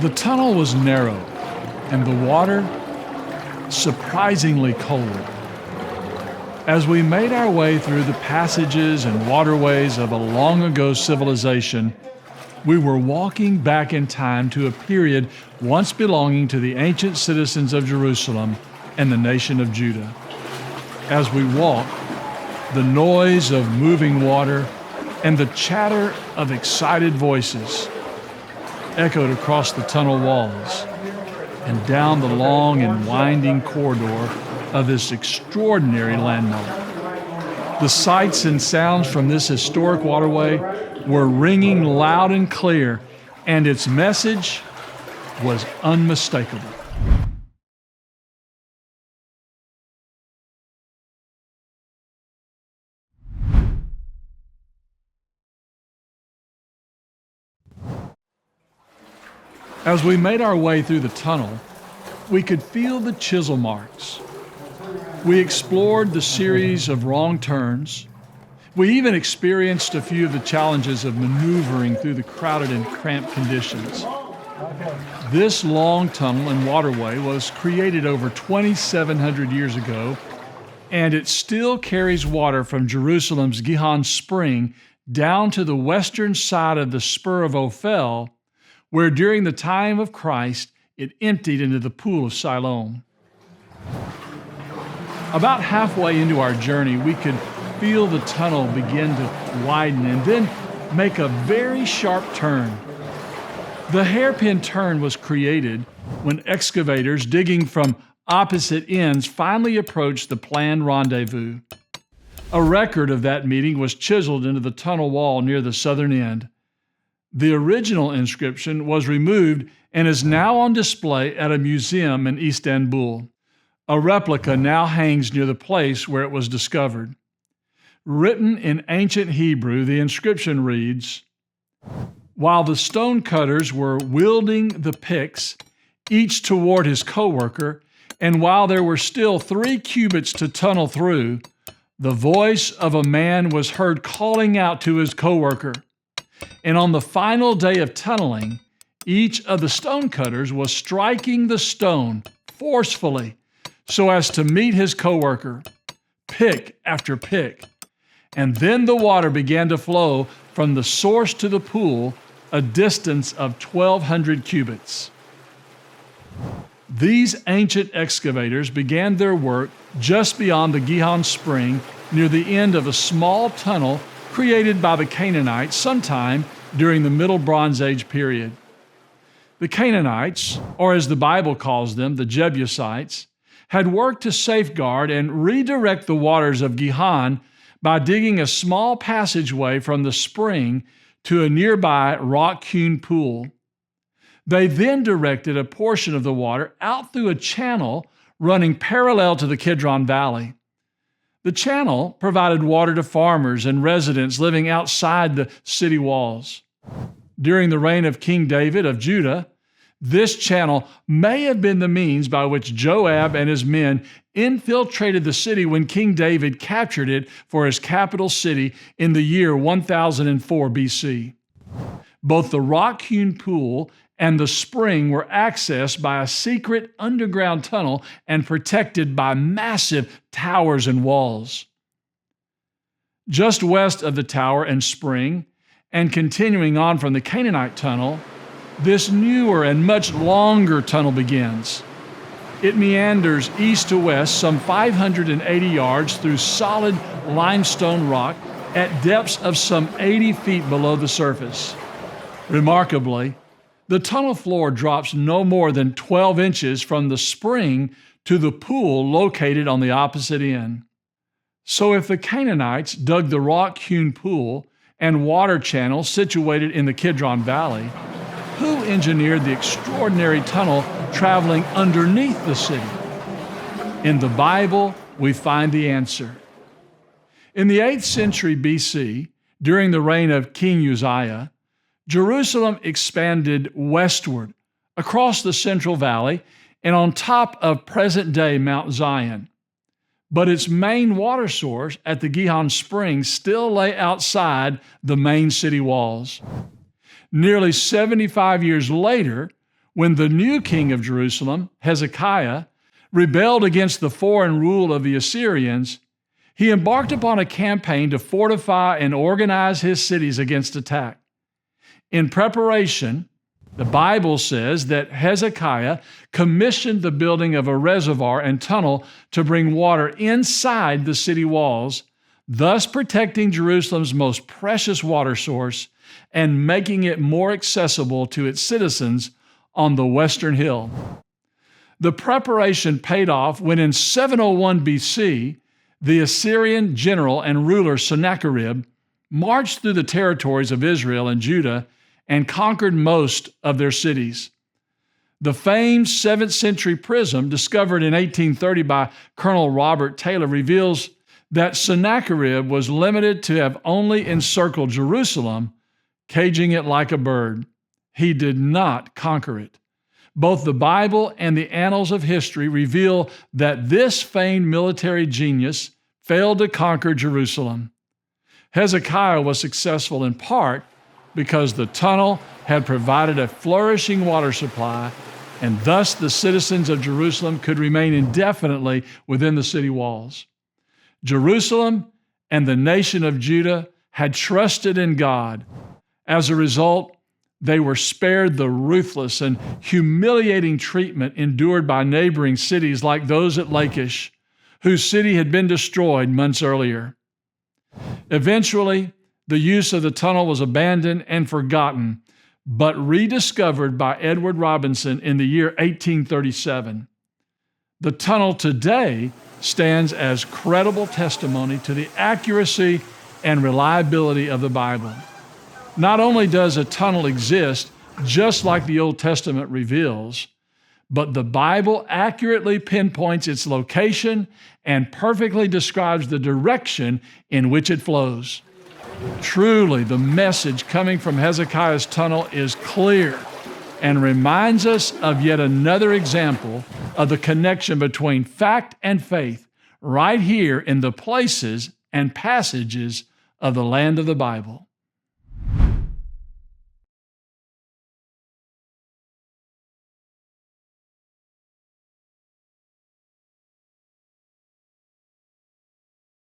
The tunnel was narrow and the water surprisingly cold. As we made our way through the passages and waterways of a long ago civilization, we were walking back in time to a period once belonging to the ancient citizens of Jerusalem and the nation of Judah. As we walked, the noise of moving water and the chatter of excited voices echoed across the tunnel walls and down the long and winding corridor of this extraordinary landmark. The sights and sounds from this historic waterway were ringing loud and clear, and its message was unmistakable. As we made our way through the tunnel, we could feel the chisel marks. We explored the series of wrong turns. We even experienced a few of the challenges of maneuvering through the crowded and cramped conditions. This long tunnel and waterway was created over 2,700 years ago, and it still carries water from Jerusalem's Gihon Spring down to the western side of the spur of Ophel, where during the time of Christ it emptied into the pool of Siloam. About halfway into our journey, we could feel the tunnel begin to widen and then make a very sharp turn. The hairpin turn was created when excavators digging from opposite ends finally approached the planned rendezvous. A record of that meeting was chiseled into the tunnel wall near the southern end. The original inscription was removed and is now on display at a museum in Istanbul. A replica now hangs near the place where it was discovered. Written in ancient Hebrew, the inscription reads, "While the stonecutters were wielding the picks, each toward his co-worker, and while there were still 3 cubits to tunnel through, the voice of a man was heard calling out to his co-worker. And on the final day of tunneling, each of the stonecutters was striking the stone forcefully so as to meet his co-worker, pick after pick. And then the water began to flow from the source to the pool, a distance of 1,200 cubits. These ancient excavators began their work just beyond the Gihon Spring, near the end of a small tunnel created by the Canaanites sometime during the Middle Bronze Age period. The Canaanites, or as the Bible calls them, the Jebusites, had worked to safeguard and redirect the waters of Gihon by digging a small passageway from the spring to a nearby rock-hewn pool. They then directed a portion of the water out through a channel running parallel to the Kidron Valley. The channel provided water to farmers and residents living outside the city walls. During the reign of King David of Judah, this channel may have been the means by which Joab and his men infiltrated the city when King David captured it for his capital city in the year 1004 BC. Both the rock-hewn pool and the spring were accessed by a secret underground tunnel and protected by massive towers and walls. Just west of the tower and spring, and continuing on from the Canaanite tunnel, this newer and much longer tunnel begins. It meanders east to west some 580 yards through solid limestone rock at depths of some 80 feet below the surface. Remarkably, the tunnel floor drops no more than 12 inches from the spring to the pool located on the opposite end. So if the Canaanites dug the rock-hewn pool and water channel situated in the Kidron Valley, who engineered the extraordinary tunnel traveling underneath the city? In the Bible, we find the answer. In the 8th century BC, during the reign of King Uzziah, Jerusalem expanded westward across the Central Valley and on top of present-day Mount Zion. But its main water source at the Gihon Spring still lay outside the main city walls. Nearly 75 years later, When the new king of Jerusalem, Hezekiah, rebelled against the foreign rule of the Assyrians, he embarked upon a campaign to fortify and organize his cities against attack. In preparation, the Bible says that Hezekiah commissioned the building of a reservoir and tunnel to bring water inside the city walls, thus protecting Jerusalem's most precious water source and making it more accessible to its citizens on the western hill. The preparation paid off when in 701 BC, the Assyrian general and ruler Sennacherib marched through the territories of Israel and Judah and conquered most of their cities. The famed 7th century prism discovered in 1830 by Colonel Robert Taylor reveals that Sennacherib was limited to have only encircled Jerusalem, caging it like a bird. He did not conquer it. Both the Bible and the annals of history reveal that this famed military genius failed to conquer Jerusalem. Hezekiah was successful in part because the tunnel had provided a flourishing water supply, and thus the citizens of Jerusalem could remain indefinitely within the city walls. Jerusalem and the nation of Judah had trusted in God. As a result, they were spared the ruthless and humiliating treatment endured by neighboring cities like those at Lachish, whose city had been destroyed months earlier. Eventually, the use of the tunnel was abandoned and forgotten, but rediscovered by Edward Robinson in the year 1837. The tunnel today stands as credible testimony to the accuracy and reliability of the Bible. Not only does a tunnel exist, just like the Old Testament reveals, but the Bible accurately pinpoints its location and perfectly describes the direction in which it flows. Truly, the message coming from Hezekiah's tunnel is clear and reminds us of yet another example of the connection between fact and faith right here in the places and passages of the land of the Bible.